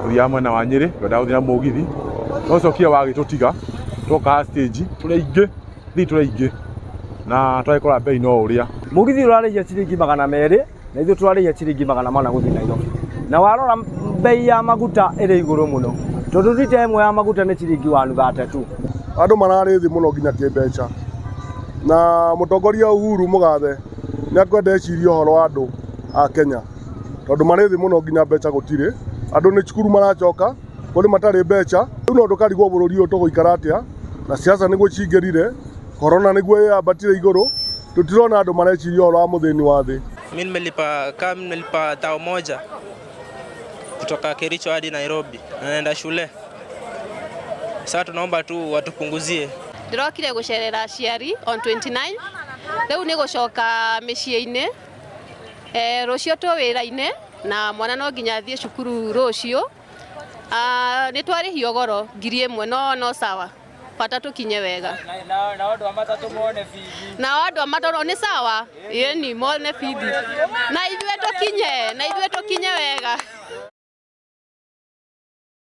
tuthia mwena wa Nyeri twenda guthira mugithi no cokia wa gitutiga toka stage turi na twakora bei no uria mugithi urarĩhia ciringi 200 na ithuĩ turarĩhia ciringi 400 guthi Nairobi na warora bei ya maguta ĩrĩ igũrũ mũno tondu lita ĩmwe ya maguta nĩ ciringi 130 andu mararĩ thĩ mũno nginya kĩmbeca na mũtongoria Uhuru Mugathe nĩ akwenda eciria ũhoro wa andũ a Kenya tondu marĩ thĩ mũno nginya mbeca gũtirĩ andũ nĩ cukuru maracoka kũrĩ matarĩ mbeca rĩu no ndũkarigwo bũrũri ũyũ tũgũikara atĩa na siasa nĩguo cingĩrire corona nĩguo yabatire igũrũ tutirona andũ mareciria ũhoro wa mũthĩni wa thĩ. Mimi nimelipa 1,000 kutoka Kericho hadi Nairobi na naenda shule. Sasa tunaomba tu watupunguzie. Ndirokire gucerera aciari on 29 riu ni gucoka mĩciĩ-inĩ rũcio tu wĩra-inĩ na mwana no nginya athiĩ cukuru rũcio nĩ twarĩhio goro 1,000 no sawa bata tukinye wega na andũ a matatũ mone bithi na andũ a matatũ nĩ sawa yeni mone bithi na ithuĩ tukinye wega.